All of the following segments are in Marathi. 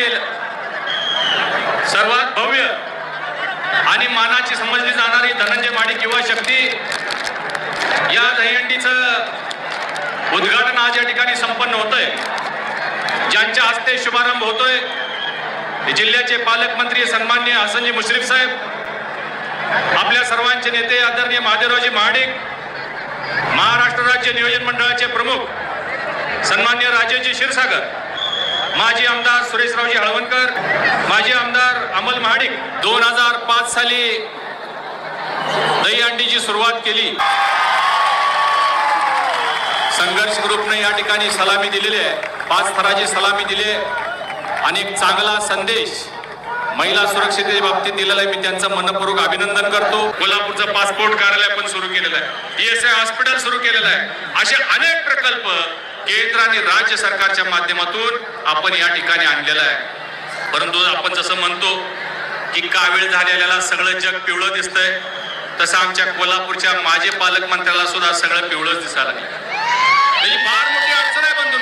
झालेलं सर्वात भव्य आणि मानाची समजली जाणारी धनंजय महाडिक युवा शक्ती या दहीहंडीचं उद्घाटन आज या ठिकाणी संपन्न होतंय। ज्यांच्या हस्ते शुभारंभ होतोय जिल्ह्याचे पालकमंत्री सन्माननीय हसनजी मुश्रीफ साहेब, आपल्या सर्वांचे नेते आदरणीय महादेवरावजी महाडिक, महाराष्ट्र राज्य नियोजन मंडळाचे प्रमुख सन्माननीय राजेशजी क्षीरसागर, माजी आमदार सुरेशरावजी हळवणकर, माजी आमदार अमल महाडिक 2005 साली दहीहंडीची सुरुवात केली। संघर्ष ग्रुपने या ठिकाणी सलामी दिलेली आहे, 5 थराची सलामी दिली आहे आणि एक चांगला संदेश महिला सुरक्षिततेच्या बाबतीत दिलेला आहे। मी त्यांचं मनपूर्वक अभिनंदन करतो। कोल्हापूरचं पासपोर्ट कार्यालय पण सुरू केलेलं आहे, ESI हॉस्पिटल सुरू केलेलं आहे। असे अनेक प्रकल्प केंद्र आणि राज्य सरकारच्या माध्यमातून आपण या ठिकाणी आणलेला आहे। परंतु आपण जसं म्हणतो की कावीळ झालेल्याला सगळं जग पिवळं दिसतंय, तसं आमच्या कोल्हापूरच्या माजी पालकमंत्र्याला सुद्धा सगळं पिवळंच दिसायला लागलं। त्याची फार मोठी अडचण आहे बंधू।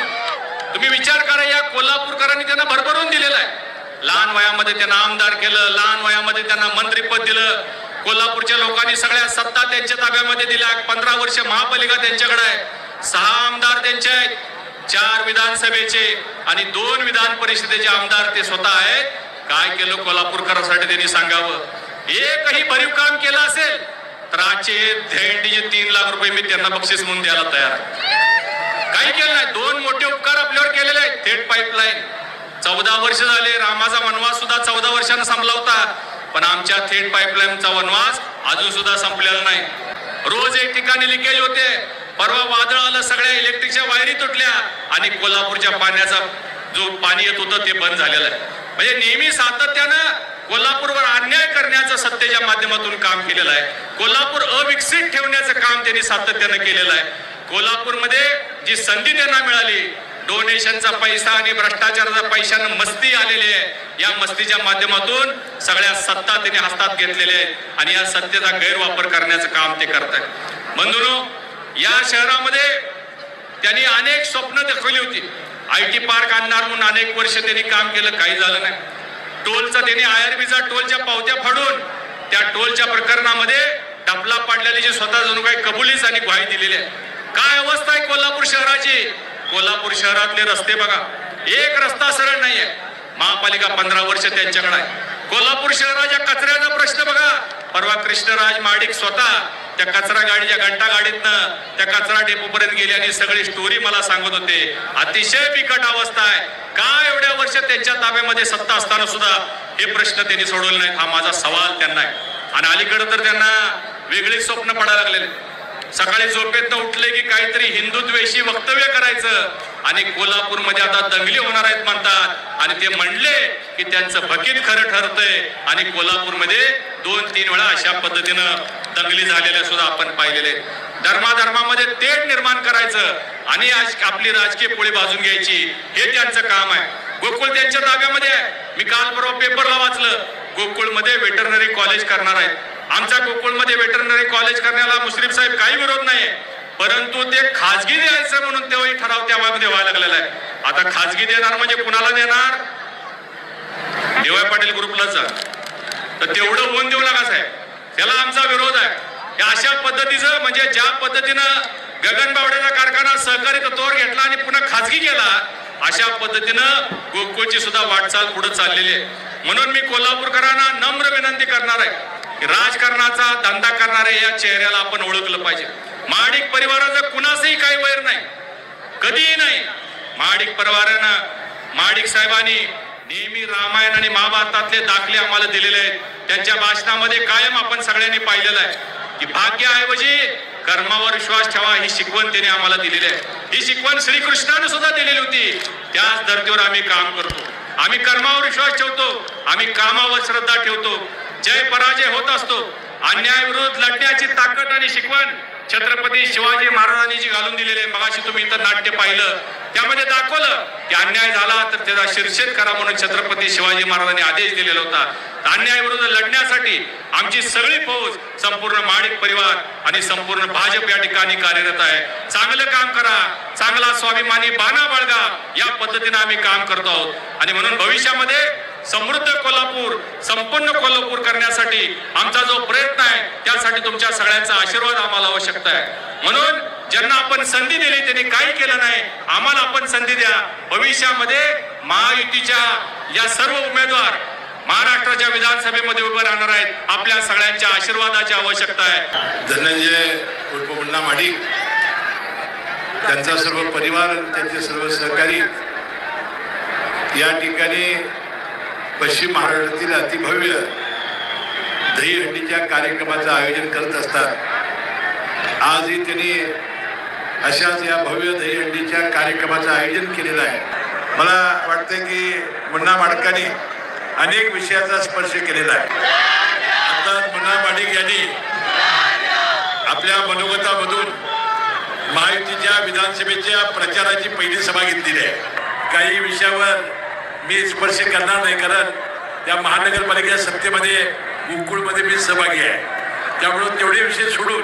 तुम्ही विचार करा, या कोल्हापूरकरांनी त्यांना भरभरून दिलेला आहे। लहान वयामध्ये त्यांना आमदार केलं, लहान वयामध्ये त्यांना मंत्रिपद दिलं। कोल्हापूरच्या लोकांनी सगळ्या सत्ता त्यांच्या ताब्यामध्ये दिल्या। 15 वर्ष महापालिका त्यांच्याकडे आहे, 6 आमदार त्यांचे आहेत, 4 विधानसभेचे आणि 2 विधान परिषदेचे आमदार ते स्वतः आहेत। काय केलं कोल्हापूरकरांसाठी त्यांनी सांगावं? एकही भरीव काम केलं असेल तर आजचे दहीहंडीचे 3 लाख रुपये मी त्यांना बक्षीस म्हणून द्यायला तयार आहे। काही केलं नाही। 2 मोठे उपकार आपल्यावर केलेले आहेत। थेट पाईपलाईन 14 वर्ष झाले, रामाचा वनवास सुद्धा 14 वर्षांना संपला होता, पण आमच्या थेट पाईपलाईनचा वनवास अजून सुद्धा संपलेला नाही। रोज एक ठिकाणी लिकेज होते, परवा वादळ आलं, सगळ्या इलेक्ट्रिकच्या वायरी तुटल्या आणि कोल्हापूरच्या पाण्याचा जो पाणी येत होतं ते बंद झालेलं आहे। म्हणजे नेहमी सातत्यानं कोल्हापूरवर अन्याय करण्याचं सत्तेच्या माध्यमातून काम केलेलं आहे। कोल्हापूर अविकसित ठेवण्याचं काम त्यांनी सातत्यानं केलेलं आहे। कोल्हापूरमध्ये जी संधी त्यांना मिळाली, डोनेशनचा पैसा आणि भ्रष्टाचाराचा पैशानं मस्ती आलेली आहे, या मस्तीच्या माध्यमातून सगळ्या सत्ता त्यांनी हातात घेतलेल्या आहेत आणि या सत्तेचा गैरवापर करण्याचं काम ते करत आहेत। बंधूंनो, या शहरामध्ये त्यांनी अनेक स्वप्न दाखवली होती। IT पार्क आणणार म्हणून अनेक वर्ष त्यांनी काम केलं, काही झालं नाही। टोलचा त्यांनी IRBचा टोलच्या पावत्या फाडून त्या टोलच्या प्रकरणामध्ये टपला पाडलेली जी स्वतः जणू काही कबुलीच आणि ग्वाही दिलेली आहे। काय अवस्था आहे कोल्हापूर शहराची? कोल्हापूर शहरातले रस्ते बघा, एक रस्ता सरळ नाहीये। महापालिका 15 वर्ष त्यांच्याकडे आहे। कोल्हापूर शहराच्या कचऱ्याचा प्रश्न बघा, परवा कृष्णराज महाडिक स्वतः त्या कचरा गाडीच्या घंटा गाडीतनं त्या कचरा डेपो पर्यंत गेले आणि सगळी स्टोरी मला सांगत होते। अतिशय बिकट अवस्था आहे। का एवढ्या वर्ष त्यांच्या ताब्यामध्ये सत्ता असताना सुद्धा हे प्रश्न त्यांनी सोडवले नाहीत? हा माझा सवाल त्यांना आहे। आणि अलीकडे तर त्यांना वेगळीच स्वप्न पडायला लागलेले। सकाळी झोपेतनं उठले की काहीतरी हिंदुत्वेशी वक्तव्य करायचं आणि कोल्हापूरमध्ये आता दंगली होणार आहेत म्हणतात आणि ते म्हणले की त्यांचं भकीत खरं ठरतंय आणि कोल्हापूरमध्ये 2-3 वेळा अशा पद्धतीनं दंगली झालेल्या सुद्धा आपण पाहिलेले। धर्माधर्मामध्ये तेढ निर्माण करायचं आणि आपली राजकीय पोळी भाजून घ्यायची, हे त्यांचं काम आहे। गोकुळ त्यांच्या ताब्यामध्ये आहे। मी काल परवा पेपरला वाचलं, गोकुळमध्ये वेटरनरी कॉलेज करणार आहेत। आमच्या गोकुळमध्ये वेटरनरी कॉलेज करण्याला मुश्रीफ साहेब काही विरोध नाही, परंतु ते खाजगी द्यायचं म्हणून तेव्हाही ठराव त्यामध्ये व्हायला लागलेला आहे। आता खाजगी देणार म्हणजे कुणाला देणार? DY पाटील ग्रुपलाच तर तेवढं होऊन देऊ नका साहेब, त्याला आमचा विरोध आहे। अशा पद्धतीचं म्हणजे ज्या पद्धतीनं गगनबावड्याचा कारखाना सहकारी तत्वावर घेतला आणि पुन्हा खाजगी केला, अशा पद्धतीनं गोकुळची सुद्धा वाटचाल पुढे चाललेली आहे। म्हणून मी कोल्हापूरकरांना नम्र विनंती करणार आहे की राजकारणाचा धंदा करणाऱ्या या चेहऱ्याला आपण ओळखलं पाहिजे। महाडिक परिवाराचं कुणाचंही काही वैर नाही, कधीही नाही। महाडिक परिवारानं, महाडिक साहेबांनी नेहमी रामायण आणि महाभारतातले दाखले आम्हाला दिलेले आहेत। त्यांच्या भाषणामध्ये कायम आपण सगळ्यांनी पाहिलेलं आहे की भाग्याऐवजी कर्मावर विश्वास ठेवा, ही शिकवण त्यांनी आम्हाला दिलेली आहे। ही शिकवण श्रीकृष्णाने सुद्धा दिलेली होती। त्याच धर्तीवर आम्ही काम करतो। आम्ही कर्मावर विश्वास ठेवतो, आम्ही कामावर श्रद्धा ठेवतो। जय पराजय होत असतो। अन्यायाविरुद्ध लढण्याची ताकद आणि शिकवण छत्रपती शिवाजी महाराजांनी जी घालून दिलेली आहे। मगाशी तुम्ही इथं नाट्य पाहिलं, त्यामध्ये दाखवलं की अन्याय झाला तर त्याचा शिरछेद करा म्हणून छत्रपती शिवाजी महाराजांनी आदेश दिलेला होता. अन्यायाविरुद्ध लढण्यासाठी आमची सगळी फौज, संपूर्ण महाडिक परिवार आणि संपूर्ण भाजप या ठिकाणी कार्यरत आहे. चांगलं काम करा, चांगला स्वाभिमानी बाणा बाळगा, या पद्धतीने आम्ही काम करतो आहोत. आणि म्हणून भविष्यामध्ये समृद्ध कोल्हापूर, संपूर्ण कोल्हापूर करण्यासाठी आमचा जो प्रयत्न आहे त्यासाठी तुमच्या सगळ्यांचा आशीर्वाद आम्हाला आवश्यकता आहे. म्हणून ज्यांना आपण संधी दिली त्यांनी काही केलं नाही, आम्हाला आपण संधी द्या. भविष्यामध्ये महायुतीच्या या सर्व उमेदवार महाराष्ट्राच्या विधानसभेमध्ये उभे राहणार आहेत. आपल्या सगळ्यांच्या आशीर्वादाची आवश्यकता आहे. धनंजय उर्फ मुन्ना महाडिक, त्यांचा सर्व परिवार, त्यांचे सर्व सहकारी या ठिकाणी पश्चिम महाराष्ट्रातील अतिभव्य दहीहंडीच्या कार्यक्रमाचं आयोजन करत असतात. आजही त्यांनी अशाच या भव्य दहीहंडीच्या कार्यक्रमाचं आयोजन केलेलं आहे. मला वाटतं की मुन्ना माडकांनी अनेक विषयाचा स्पर्श केलेला आहे. आता मुन्ना माडिक यांनी आपल्या मनोगतामधून महायुतीच्या विधानसभेच्या प्रचाराची पहिली सभा घेतलेली आहे. काही विषयावर मी स्पर्श करणार नाही, कारण त्या महानगरपालिका सत्तेमध्ये गोकुळमध्ये मी सहभागी आहे. त्यामुळे तेवढे विषय सोडून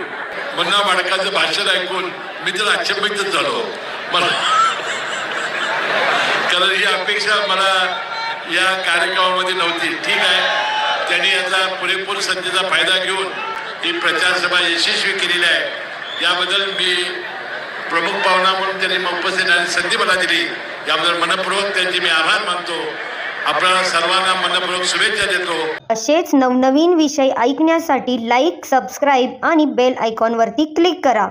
मुन्ना माडकांचं भाषण ऐकून मी तर अचंबितच झालो. मला कारण ही अपेक्षा मला या कार्यक्रमामध्ये नव्हती. ठीक आहे, त्यांनी याचा पुरेपूर संधीचा फायदा घेऊन ही प्रचार सभा यशस्वी केलेली आहे. याबद्दल मी प्रमुख पाहुणा म्हणून त्यांनी उपस्थित राहण्याची संधी मला दिली, याबद्दल मनपूर्वक त्यांचे मी आभार मानतो. आपल्याला सर्वांना मनपूर्वक शुभेच्छा देतो. असेच नवनवीन विषय ऐकण्यासाठी लाईक, सबस्क्राईब आणि बेल आयकॉनवरती क्लिक करा.